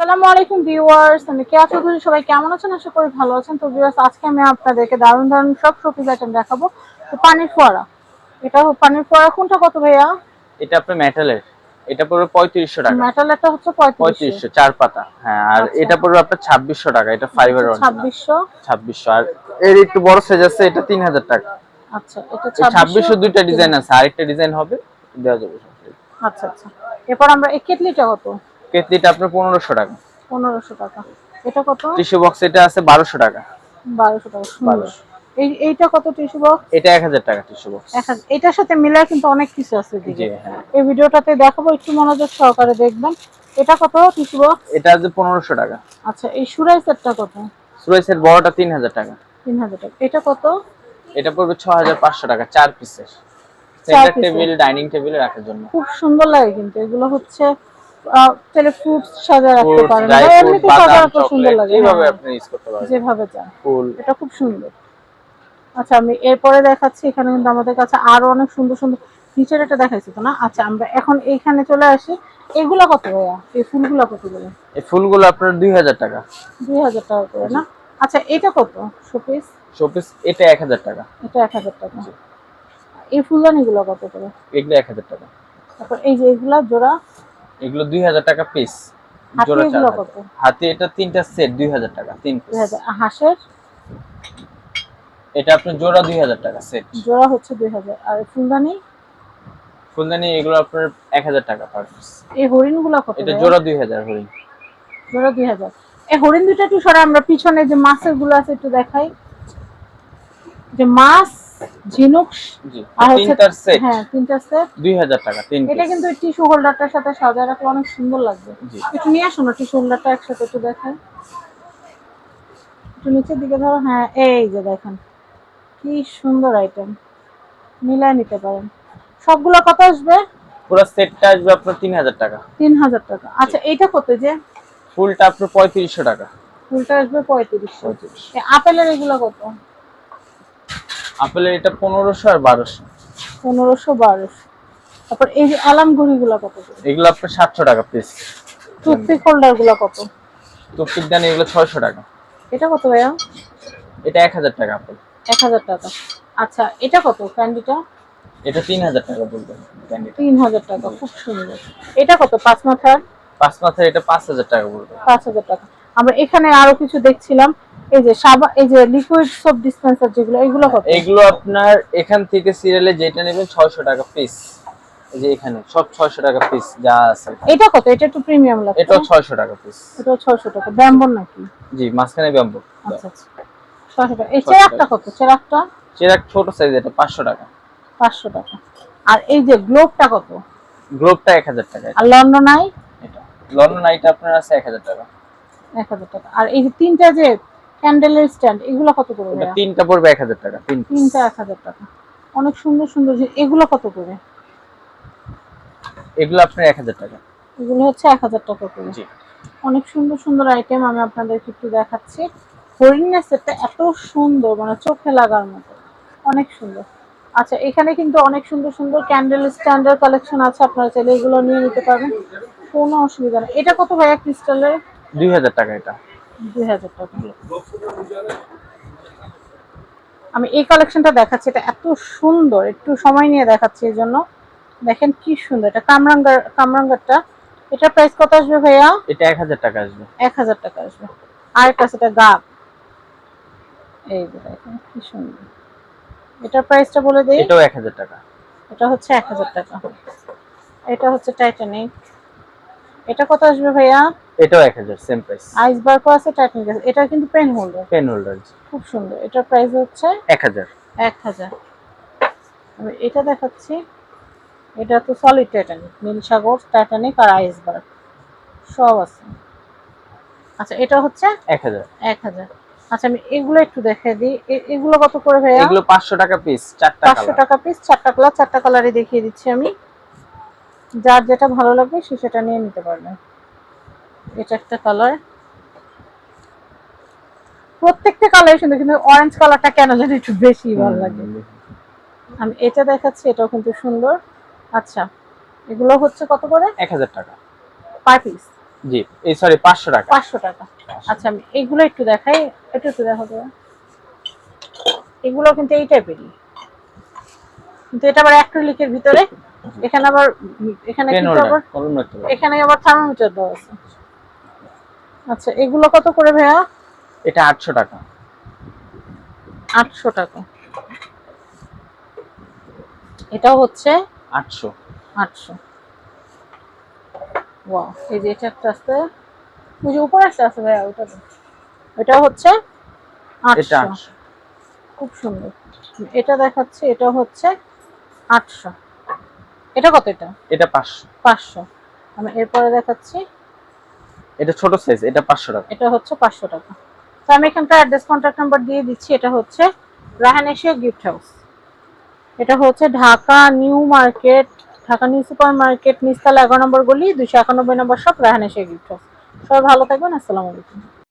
আসসালামু আলাইকুম ভিউয়ার্স, আমি কেয়া চৌধুরী। সবাই কেমন আছেন? আশা করি ভালো আছেন। তো ভিউয়ার্স, আজকে আমি আপনাদেরকে দারুণ দারুণ সব শোপিস আইটেম দেখাবো। তো পানির ফোয়ারা, এটা পানির ফোয়ারা কোনটা কত ভাইয়া? এটা আপনার মেটালের, এটা পড়বে 3500 টাকা। মেটালেরটা হচ্ছে 3500, 4 পাতা। হ্যাঁ, আর আচ্ছা। এটা পড়বে আপনার 2600 টাকা। এটা ফাইবার অরিজিনাল 2600। আর এর একটু বড় সাইজ আছে, এটা 3000 টাকা। আচ্ছা, এটা 2600 দুইটা ডিজাইন আছে, আরেকটা ডিজাইন হবে, দেওয়া যাবে। আচ্ছা আচ্ছা। এরপর আমরা এই কেটলিটা কত? কেতলিটা আপনার 1500 টাকা। 1500 টাকা। এটা কত? টিস্যু বক্স এটা আছে 1200 টাকা। 1200 টাকা, সুন্দর। এইটা কত টিস্যু বক্স? এটা 1000 টাকা টিস্যু বক্স। এটার সাথে মিলায় কিন্তু অনেক কিছু আছে এদিকে। জি হ্যাঁ, এই ভিডিওটাতে দেখাবো, একটু মনোযোগ সহকারে দেখবেন। এটা কত টিস্যু বক্স? এটা আছে 1500 টাকা। আচ্ছা, এই সুরাই সেটটা কত? সুরাইসের বড়টা 3000 টাকা। 3000 টাকা। এটা কত? এটা পড়বে 6500 টাকা, 4 পিসের। 4 সেন্টার পিসের। টেবিল, ডাইনিং টেবিলে রাখার জন্য। খুব সুন্দর লাগে কিন্তু এগুলো হচ্ছে তাহলে ফ্রুটস সাজায় রাখতে ফ্রুটস, পারেন, ড্রাই বা ফ্রুট, এমনিতে বাদাম, সাজানো সুন্দর চকলেট, লাগে। এইভাবে হ্যাঁ, আপনি ইউজ করতে পারবেন। যেভাবে চান। ফুল। এটা খুব সুন্দর। আচ্ছা, আমি এরপরে দেখাচ্ছি। এখানে কিন্তু আমাদের কাছে আরো অনেক সুন্দর সুন্দর, নিচের এটা দেখাইছি তো না। আচ্ছা, আমরা এখন এইখানে চলে আসি। এগুলো কত ভাইয়া? এই ফুলগুলো কত করে? এই ফুলগুলো আপনার 2000 টাকা। 2000 টাকা করে না? আচ্ছা, এটা কত শোপিস? শোপিস এটা 1000 টাকা। এটা 1000 টাকা। এই ফুলদানিগুলো কত করে? এগুলো 1000 টাকা। তারপর এই যে এগুলা জোড়া, এগুলো 2000 টাকা পিস। হাতি জোড়া এগুলো 4000 কত? হাতি এটা তিনটা সেট 2000 টাকা, তিন পিস। 2000। হাঁসের এটা আপনার জোড়া 2000 টাকা সেট। জোড়া হচ্ছে 2000। আর ফুলদানি? ফুলদানি এগুলো আপনার 1000 টাকা পার পিস। এই হরিণগুলো কত? এটা জোড়া 2000 হরিণ। জোড়া 2000। এই হরিণ দুটো একটু সরা, আমরা পিছনে যে মাছের গুলো আছে একটু দেখাই। যে মাছ, ঝিনুক, জি, আর হচ্ছে তিনটার সেট। হ্যাঁ, তিনটা সেট 2000 টাকা, তিন পিস। এটা কিন্তু টিস্যু হোল্ডারটার সাথে সাজায় রাখলে অনেক সুন্দর লাগবে। জি। একটু নিয়ে আসো না টিস্যু হোল্ডারটা একসাথে একটু দেখাই। একটু নিচের দিকে ধরো। হ্যাঁ, এই যে দেখেন কি সুন্দর আইটেম, মিলায় নিতে পারেন। সবগুলো কত আসবে? পুরো সেটটা আসবে আপনার 3000 টাকা। 3000 টাকা। আচ্ছা, এইটা কত? যে ফুলটা আপনার 3500 টাকা। ফুলটা আসবে 3500। 3500। আপেলের এগুলো কত? আপেলের এটা 1500 আর 1200। 1500, 1200। তারপর এই যে অ্যালাম ঘড়িগুলো কত করে? এগুলো আপনার 700 টাকা পিস। টুথপিক হোল্ডার গুলো কত? টুথপিক দানি এগুলো 600 টাকা। এটা কত ভাইয়া? এটা 1000 টাকা আপেল। 1000 টাকা। আচ্ছা, এটা কত ক্যান্ডিটা? এটা 3000 টাকা বলবেন ক্যান্ডিটা। 3000 টাকা, খুব সুন্দর। এটা কত পাঁচ মাথার? পাঁচ মাথার এটা 5000 টাকা বলবেন। 5000 টাকা। আমরা এখানে আরো কিছু দেখছিলাম। এই যে এই যে লিকুইড সোপ ডিসপেন্সার যেগুলো, এগুলো কত? এগুলো আপনার এখান থেকে সিরিয়ালে যেটা নেবেন 600 টাকা পিস। এই যে এখানে সব 600 টাকা পিস যা আছে। এটা কত? এটা একটু প্রিমিয়াম লাগছে। এটাও 600 টাকা পিস। এটাও 600 টাকা। ব্যাম্বো নাকি? জি, মাঝখানে ব্যাম্বু। আচ্ছা আচ্ছা, 600 টাকা। এই চেরাকটা কত? চেরাকটা চেরাক ছোট সাইজ, এটা 500 টাকা। 500 টাকা। আর এই যে গ্লোবটা কত? গ্লোবটা 1000 টাকা। আর লন্ডন আই? এটা লন্ডন আইটা আপনার আছে 1000 টাকা। 1000 টাকা। আর এই যে তিনটা যে ক্যান্ডেলের স্ট্যান্ড, এগুলো কত করে? এটা তিনটা পড়বে 1000 টাকা, তিনটা 1000 টাকা। অনেক সুন্দর সুন্দর। এগুলো কত করে? এগুলো আপনার 1000 টাকা। এগুলো হচ্ছে 1000 টাকা করে। জি। অনেক সুন্দর সুন্দর আইটেম আমি আপনাদেরকে একটু দেখাচ্ছি। হরিণের সেটটা এত সুন্দর, মানে চোখে লাগার মতো, অনেক সুন্দর। আচ্ছা, এখানে কিন্তু অনেক সুন্দর সুন্দর ক্যান্ডেল স্ট্যান্ডার্ড কালেকশন আছে, আপনারা চাইলে এগুলো নিয়ে নিতে পারবেন, কোনো অসুবিধা নেই। এটা কত ভাইয়া ক্রিস্টালের? 2000 টাকা এটা। 2000 টাকা। আমি এই কালেকশনটা দেখাচ্ছি, এটা এত সুন্দর, একটু সময় নিয়ে দেখাচ্ছি এই জন্য। দেখেন কি সুন্দর, এটা কামরাঙ্গারটা। এটা প্রাইস কত আসবে ভাইয়া? এটা 1000 টাকা আসবে। 1000 টাকা আসবে। আর একটা সেটা গাব, এই যে দেখেন কি সুন্দর। এটা প্রাইসটা বলে দেই। এটাও 1000 টাকা। এটা হচ্ছে 1000 টাকা। এটা হচ্ছে টাইটানিক। এটা কত আসবে ভাইয়া? এটাও 1000, সেম প্রাইস। আইসবার্গও আছে, টাইটানিক আছে। এটা কিন্তু পেন হোল্ডার, পেন হোল্ডার। খুব সুন্দর। এটার প্রাইস হচ্ছে 1000। 1000। আমি এটা দেখাচ্ছি। এটা তো সলিড টাইটানিক, নীল সাগর, টাইটানিক আর আইসবার্গ সব আছে। আচ্ছা, এটা হচ্ছে 1000। 1000। আচ্ছা, আমি এগুলো একটু দেখিয়ে দিই। এগুলো কত করে ভাইয়া? এগুলো 500 টাকা পিস, চারটা 500 টাকা পিস, চারটা কালার। চারটা কালারই দেখিয়ে দিচ্ছি আমি, যার যেটা ভালো লাগবে সে সেটা নিয়ে নিতে পারবেন। এটা একটা কালার, প্রত্যেকটা কালার সুন্দর, কিন্তু অরেঞ্জ কালারটা কেন জানি একটু বেশি ভালো লাগে। আমি এটা দেখাচ্ছি, এটাও কিন্তু সুন্দর। আচ্ছা, এগুলো হচ্ছে কত করে? 1000 টাকা পার পিস। জি এই সরি 500 টাকা। 500 টাকা। আচ্ছা আমি এগুলো একটু দেখাই, এটা একটু দেখো তো। এগুলো কিন্তু এই টাইপেরই, কিন্তু এটা আবার অ্যাক্রিলিকের ভিতরে। এখানে আবার এখানে পেন কিন্তু হোল্ডার আবার কলম রাখতে পারবেন। এখানে আবার থার্মোমিটার দেওয়া আছে। আচ্ছা এগুলো কত করে ভাইয়া? এটা 800 টাকা। 800 টাকা। এটাও হচ্ছে 800। 800। ওয়াও, এই যে এটা একটা আছে, ওই যে উপরে একটা আছে ভাইয়া, ওটা তো। এটা হচ্ছে এটা 800। খুব সুন্দর। এটা দেখাচ্ছে, এটা হচ্ছে 800। এটা কত? এটা এটা 500। 500। আমি এরপরে দেখাচ্ছি, এটা ছোট সাইজ, এটা 500 টাকা। এটা হচ্ছে 500 টাকা। তো আমি এখানটা অ্যাড্রেস কন্ট্যাক্ট নাম্বার দিয়ে দিচ্ছি। এটা হচ্ছে রায়হান এশিয়া গিফট হাউস। এটা হচ্ছে Dhaka new market, Dhaka new super market, নিচতলা 11 নম্বর গলি, 291 নম্বর shop, Raihan Asia gift house. সবাই ভালো থাকবেন, আসসালামু আলাইকুম।